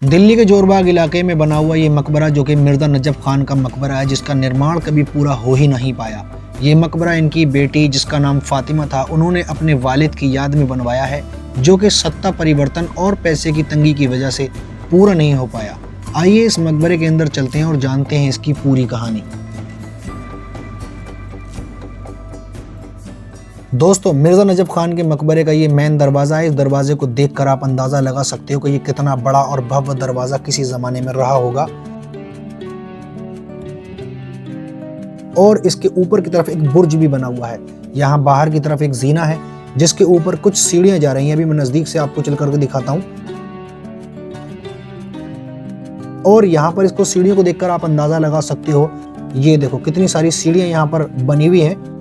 दिल्ली के जोरबाग इलाके में बना हुआ ये मकबरा जो कि मिर्ज़ा नजफ खान का मकबरा है, जिसका निर्माण कभी पूरा हो ही नहीं पाया। ये मकबरा इनकी बेटी जिसका नाम फातिमा था, उन्होंने अपने वालिद की याद में बनवाया है, जो कि सत्ता परिवर्तन और पैसे की तंगी की वजह से पूरा नहीं हो पाया। आइए इस मकबरे के अंदर चलते हैं और जानते हैं इसकी पूरी कहानी। दोस्तों, मिर्ज़ा नजफ खान के मकबरे का ये मेन दरवाज़ा है। इस दरवाजे को देखकर आप अंदाज़ा लगा सकते हो कि ये कितना बड़ा और भव्य दरवाज़ा किसी ज़माने में रहा होगा। और इसके ऊपर की तरफ एक बुर्ज भी बना हुआ है। यहाँ बाहर की तरफ एक जीना है जिसके ऊपर कुछ सीढ़ियाँ जा रही हैं। अभी मैं नज़दीक से आपको चल करके दिखाता हूँ। और यहाँ पर इसको सीढ़ियों को देखकर आप अंदाज़ा लगा सकते हो, ये देखो कितनी सारी सीढ़ियाँ यहाँ पर बनी हुई हैं।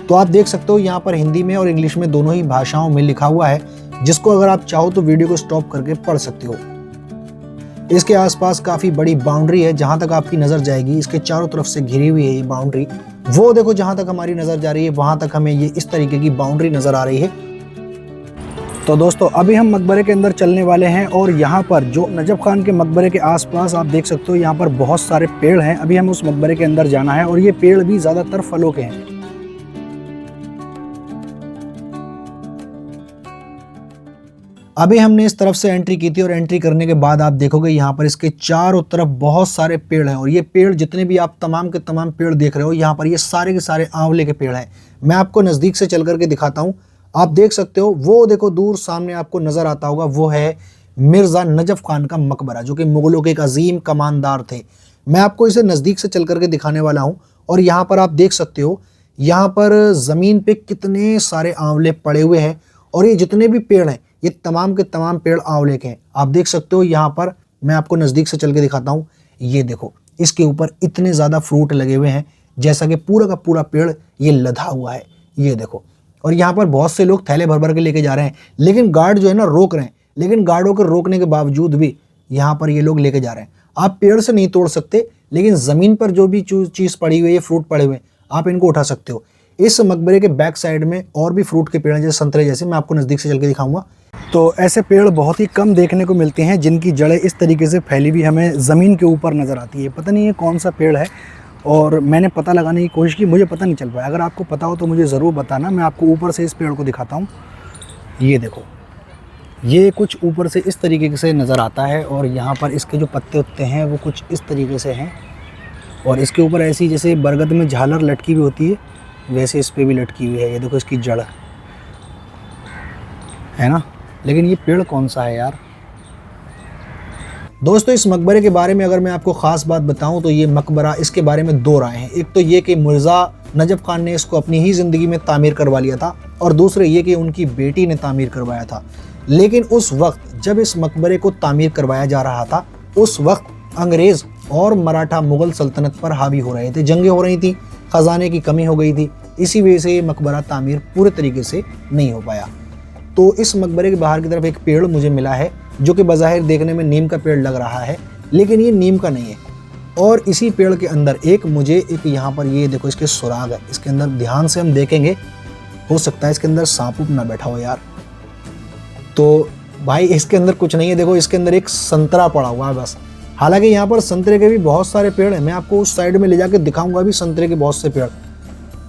तो आप देख सकते हो यहाँ पर हिंदी में और इंग्लिश में दोनों ही भाषाओं में लिखा हुआ है, जिसको अगर आप चाहो तो वीडियो को स्टॉप करके पढ़ सकते हो। इसके आसपास काफ़ी बड़ी बाउंड्री है, जहाँ तक आपकी नज़र जाएगी। इसके चारों तरफ से घिरी हुई है ये बाउंड्री। वो देखो जहाँ तक हमारी नज़र जा रही है, वहाँ तक हमें ये इस तरीके की बाउंड्री नज़र आ रही है। तो दोस्तों, अभी हम मकबरे के अंदर चलने वाले हैं और यहाँ पर जो नजफ खान के मकबरे के आसपास आप देख सकते हो, यहाँ पर बहुत सारे पेड़ हैं। अभी हमें उस मकबरे के अंदर जाना है और ये पेड़ भी ज़्यादातर फलों के हैं। अभी हमने इस तरफ से एंट्री की थी और एंट्री करने के बाद आप देखोगे यहाँ पर इसके चारों तरफ बहुत सारे पेड़ हैं। और ये पेड़ जितने भी आप तमाम के तमाम पेड़ देख रहे हो, यहाँ पर ये सारे के सारे आंवले के पेड़ हैं। मैं आपको नज़दीक से चल करके दिखाता हूँ। आप देख सकते हो, वो देखो दूर सामने आपको नज़र आता होगा, वो है मिर्ज़ा नजफ खान का मकबरा, जो कि मुग़लों के एक अजीम कमानदार थे। मैं आपको इसे नज़दीक से चल करके दिखाने वाला हूँ। और यहाँ पर आप देख सकते हो, यहाँ पर ज़मीन पे कितने सारे आंवले पड़े हुए हैं। और ये जितने भी पेड़ हैं, ये तमाम के तमाम पेड़ आंवले के हैं। आप देख सकते हो यहाँ पर, मैं आपको नज़दीक से चल के दिखाता हूँ। ये देखो, इसके ऊपर इतने ज़्यादा फ्रूट लगे हुए हैं, जैसा कि पूरा का पूरा पेड़ ये लदा हुआ है। ये देखो, और यहाँ पर बहुत से लोग थैले भर भर के लेके जा रहे हैं, लेकिन गार्ड जो है ना रोक रहे हैं। लेकिन गार्डों के रोकने के बावजूद भी यहाँ पर ये लोग लेके जा रहे हैं। आप पेड़ से नहीं तोड़ सकते, लेकिन ज़मीन पर जो भी चीज़ पड़ी हुई है, फ्रूट पड़े हुए हैं, आप इनको उठा सकते हो। इस मकबरे के बैक साइड में और भी फ्रूट के पेड़ हैं, जैसे संतरे जैसे, मैं आपको नज़दीक से चल के दिखाऊंगा। तो ऐसे पेड़ बहुत ही कम देखने को मिलते हैं, जिनकी जड़ें इस तरीके से फैली हुई हमें ज़मीन के ऊपर नज़र आती है। पता नहीं ये कौन सा पेड़ है, और मैंने पता लगाने की कोशिश की, मुझे पता नहीं चल पाया। अगर आपको पता हो तो मुझे ज़रूर बताना। मैं आपको ऊपर से इस पेड़ को दिखाता हूँ। ये देखो, ये कुछ ऊपर से इस तरीके से नज़र आता है। और यहाँ पर इसके जो पत्ते उत्ते हैं वो कुछ इस तरीके से हैं। और इसके ऊपर ऐसी जैसे बरगद में झालर लटकी हुई होती है, वैसे इस पर भी लटकी हुई है। ये देखो, इसकी जड़ है ना। लेकिन ये पेड़ कौन सा है यार। दोस्तों, इस मकबरे के बारे में अगर मैं आपको ख़ास बात बताऊं तो ये मकबरा, इसके बारे में दो राय हैं। एक तो ये कि मिर्ज़ा नजफ खान ने इसको अपनी ही ज़िंदगी में तामीर करवा लिया था, और दूसरे ये कि उनकी बेटी ने तामीर करवाया था। लेकिन उस वक्त जब इस मकबरे को तामीर करवाया जा रहा था, उस वक्त अंग्रेज़ और मराठा मुग़ल सल्तनत पर हावी हो रहे थे, जंगें हो रही थी, ख़जाने की कमी हो गई थी। इसी वजह से ये मकबरा तामीर पूरे तरीके से नहीं हो पाया। तो इस मकबरे के बाहर की तरफ एक पेड़ मुझे मिला है, जो कि बज़ाहिर देखने में नीम का पेड़ लग रहा है, लेकिन ये नीम का नहीं है। और इसी पेड़ के अंदर मुझे एक यहाँ पर, ये देखो, इसके सुराग है। इसके अंदर ध्यान से हम देखेंगे, हो सकता है इसके अंदर सांप ना बैठा हो यार। तो भाई, इसके अंदर कुछ नहीं है। देखो, इसके अंदर एक संतरा पड़ा हुआ है बस। हालांकि यहाँ पर संतरे के भी बहुत सारे पेड़ हैं। मैं आपको उस साइड में ले जाकर दिखाऊंगा भी संतरे के बहुत से पेड़।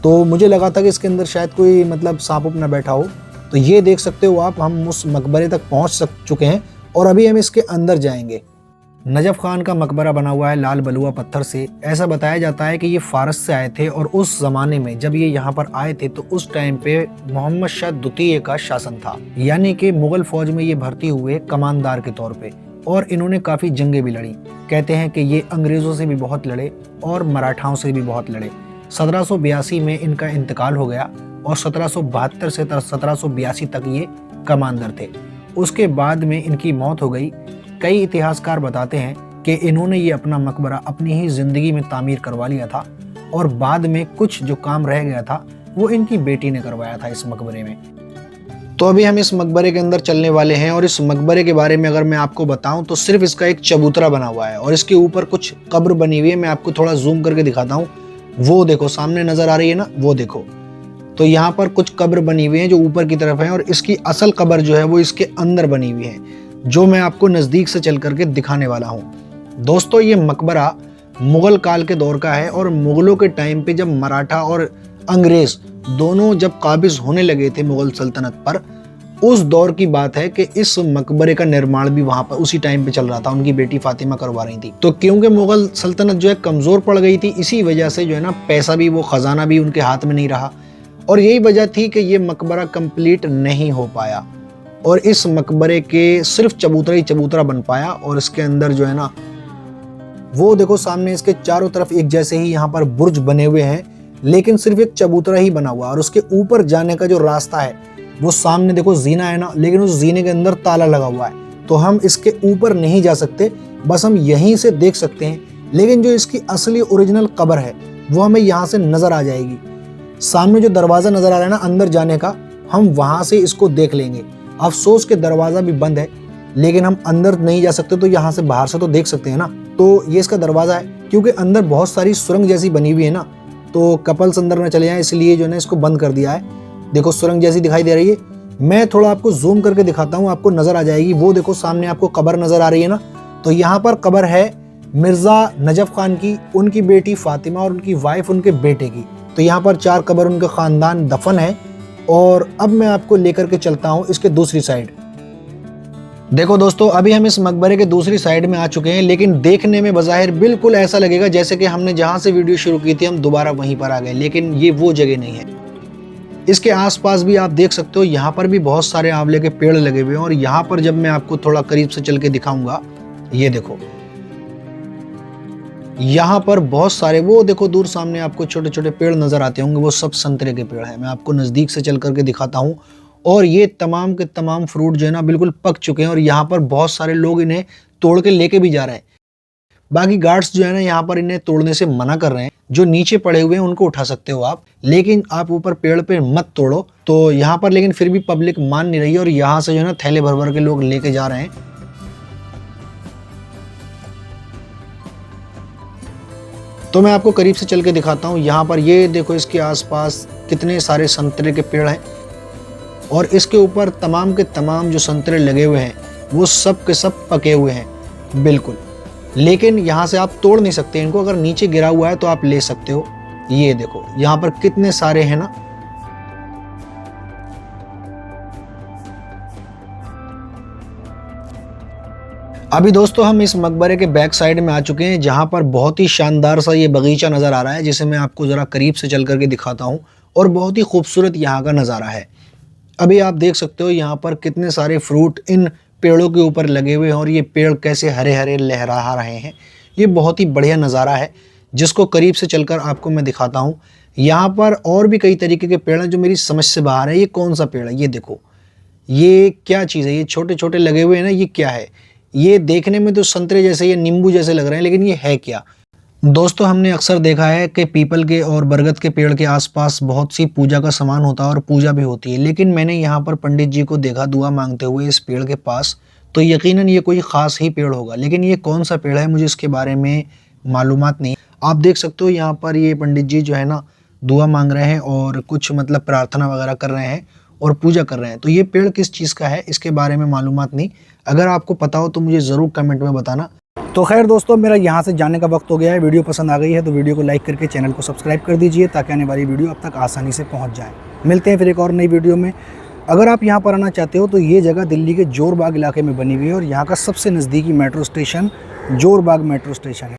तो मुझे लगा था कि इसके अंदर शायद कोई मतलब सांप ना बैठा हो। तो ये देख सकते हो आप, हम उस मकबरे तक पहुँच चुके हैं और अभी हम इसके अंदर जाएंगे। नजफ खान का मकबरा बना हुआ है लाल बलुआ पत्थर से। ऐसा बताया जाता है कि ये फारस से आए थे, और उस ज़माने में जब ये यहाँ पर आए थे तो उस टाइम पे मोहम्मद शाह द्वितीय का शासन था, यानी कि मुग़ल फौज में ये भर्ती हुए कमानदार के तौर पे। और इन्होंने काफ़ी जंगें भी लड़ी। कहते हैं कि ये अंग्रेज़ों से भी बहुत लड़े और मराठाओं से भी बहुत लड़े। 1782 में इनका इंतकाल हो गया और 1772 से 1782 तक ये कमांडर थे। उसके बाद में इनकी मौत हो गई। कई इतिहासकार बताते हैं कि इन्होंने ये अपना मकबरा अपनी ही ज़िंदगी में तामीर करवा लिया था, और बाद में कुछ जो काम रह गया था वो इनकी बेटी ने करवाया था इस मकबरे में। तो अभी हम इस मकबरे के अंदर चलने वाले हैं, और इस मकबरे के बारे में अगर मैं आपको बताऊं तो सिर्फ इसका एक चबूतरा बना हुआ है और इसके ऊपर कुछ कब्र बनी हुई है। मैं आपको थोड़ा जूम करके दिखाता हूँ। वो देखो, सामने नज़र आ रही है ना, वो देखो। तो यहाँ पर कुछ कब्र बनी हुई है जो ऊपर की तरफ है, और इसकी असल कब्र जो है वो इसके अंदर बनी हुई है। जो मैं आपको नज़दीक से चल करके दिखाने वाला हूँ। दोस्तों, ये मकबरा मुग़ल काल के दौर का है और मुग़लों के टाइम पे जब मराठा और अंग्रेज़ दोनों जब काबिज़ होने लगे थे मुग़ल सल्तनत पर, उस दौर की बात है कि इस मकबरे का निर्माण भी वहां पर उसी टाइम पे चल रहा था। उनकी बेटी फातिमा करवा रही थी। तो क्योंकि मुग़ल सल्तनत जो है कमज़ोर पड़ गई थी, इसी वजह से जो है ना पैसा भी, वो ख़जाना भी उनके हाथ में नहीं रहा और यही वजह थी कि ये मकबरा कंप्लीट नहीं हो पाया और इस मकबरे के सिर्फ चबूतरा ही चबूतरा बन पाया। और इसके अंदर जो है ना, वो देखो सामने इसके चारों तरफ एक जैसे ही यहाँ पर बुर्ज बने हुए हैं, लेकिन सिर्फ एक चबूतरा ही बना हुआ। और उसके ऊपर जाने का जो रास्ता है, वो सामने देखो जीना है ना, लेकिन उस जीने के अंदर ताला लगा हुआ है, तो हम इसके ऊपर नहीं जा सकते, बस हम यहीं से देख सकते हैं। लेकिन जो इसकी असली ओरिजिनल कब्र है वो हमें यहाँ से नजर आ जाएगी। सामने जो दरवाजा नजर आ रहा है ना अंदर जाने का, हम वहां से इसको देख लेंगे। अफसोस के दरवाजा भी बंद है, लेकिन हम अंदर नहीं जा सकते, तो यहाँ से बाहर से तो देख सकते हैं ना। तो ये इसका दरवाजा है, क्योंकि अंदर बहुत सारी सुरंग जैसी बनी हुई है ना, तो कपल्स अंदर न चले जाएं, इसलिए जो है ना इसको बंद कर दिया है। देखो सुरंग जैसी दिखाई दे रही है। मैं थोड़ा आपको जूम करके दिखाता हूँ, आपको नजर आ जाएगी। वो देखो सामने आपको कब्र नजर आ रही है ना, तो यहाँ पर कब्र है मिर्जा नजफ खान की, उनकी बेटी फातिमा और उनकी वाइफ उनके बेटे की। तो यहाँ पर 4 कब्र उनके खानदान दफन है। और अब मैं आपको लेकर के चलता हूँ इसके दूसरी साइड। देखो दोस्तों, अभी हम इस मकबरे के दूसरी साइड में आ चुके हैं, लेकिन देखने में बज़ाहिर बिल्कुल ऐसा लगेगा जैसे कि हमने जहाँ से वीडियो शुरू की थी हम दोबारा वहीं पर आ गए, लेकिन ये वो जगह नहीं है। इसके आसपास भी आप देख सकते हो, यहाँ पर भी बहुत सारे आंवले के पेड़ लगे हुए हैं। और यहाँ पर जब मैं आपको थोड़ा करीब से चल के दिखाऊंगा, ये देखो यहाँ पर बहुत सारे, वो देखो दूर सामने आपको छोटे छोटे पेड़ नजर आते होंगे, वो सब संतरे के पेड़ हैं। मैं आपको नज़दीक से चल करके दिखाता हूँ। और ये तमाम के तमाम फ्रूट जो है ना बिल्कुल पक चुके हैं और यहाँ पर बहुत सारे लोग इन्हें तोड़ के लेके भी जा रहे हैं। बाकी गार्ड्स जो है ना यहाँ पर इन्हें तोड़ने से मना कर रहे हैं। जो नीचे पड़े हुए हैं उनको उठा सकते हो आप, लेकिन आप ऊपर पेड़ पे मत तोड़ो। तो यहाँ पर लेकिन फिर भी पब्लिक मान नहीं रही है और यहाँ से जो है ना थैले भर भर के लोग लेके जा रहे हैं। तो मैं आपको करीब से चल के दिखाता हूँ। यहाँ पर ये देखो, इसके आसपास कितने सारे संतरे के पेड़ हैं और इसके ऊपर तमाम के तमाम जो संतरे लगे हुए हैं वो सब के सब पके हुए हैं बिल्कुल। लेकिन यहाँ से आप तोड़ नहीं सकते इनको, अगर नीचे गिरा हुआ है तो आप ले सकते हो। ये देखो यहाँ पर कितने सारे हैं ना। अभी दोस्तों हम इस मकबरे के बैक साइड में आ चुके हैं, जहाँ पर बहुत ही शानदार सा ये बगीचा नज़र आ रहा है, जिसे मैं आपको ज़रा करीब से चल करके दिखाता हूँ। और बहुत ही खूबसूरत यहाँ का नज़ारा है। अभी आप देख सकते हो यहाँ पर कितने सारे फ्रूट इन पेड़ों के ऊपर लगे हुए हैं और ये पेड़ कैसे हरे हरे लहरा रहे हैं। ये बहुत ही बढ़िया नज़ारा है, जिसको करीब से चलकर आपको मैं दिखाता हूँ। यहाँ पर और भी कई तरीके के पेड़ हैं जो मेरी समझ से बाहर है। ये कौन सा पेड़ है, ये देखो, ये क्या चीज़ है, ये छोटे छोटे लगे हुए हैं ना, ये क्या है? ये देखने में तो संतरे जैसे या नींबू जैसे लग रहे हैं, लेकिन ये है क्या? दोस्तों, हमने अक्सर देखा है कि पीपल के और बरगद के पेड़ के आसपास बहुत सी पूजा का सामान होता है और पूजा भी होती है, लेकिन मैंने यहाँ पर पंडित जी को देखा दुआ मांगते हुए इस पेड़ के पास, तो यकीनन ये कोई ख़ास ही पेड़ होगा। लेकिन ये कौन सा पेड़ है मुझे इसके बारे में मालूमात नहीं। आप देख सकते हो यहाँ पर ये पंडित जी जो है ना दुआ मांग रहे हैं और कुछ मतलब प्रार्थना वगैरह कर रहे हैं और पूजा कर रहे हैं। तो ये पेड़ किस चीज़ का है इसके बारे में मालूमात नहीं। अगर आपको पता हो तो मुझे ज़रूर कमेंट में बताना। तो खैर दोस्तों, मेरा यहाँ से जाने का वक्त हो गया है। वीडियो पसंद आ गई है तो वीडियो को लाइक करके चैनल को सब्सक्राइब कर दीजिए, ताकि आने वाली वीडियो अब तक आसानी से पहुँच जाए। मिलते हैं फिर एक और नई वीडियो में। अगर आप यहाँ पर आना चाहते हो तो ये जगह दिल्ली के जोरबाग इलाके में बनी हुई है और यहाँ का सबसे नज़दीकी metro station Jorbagh metro station है।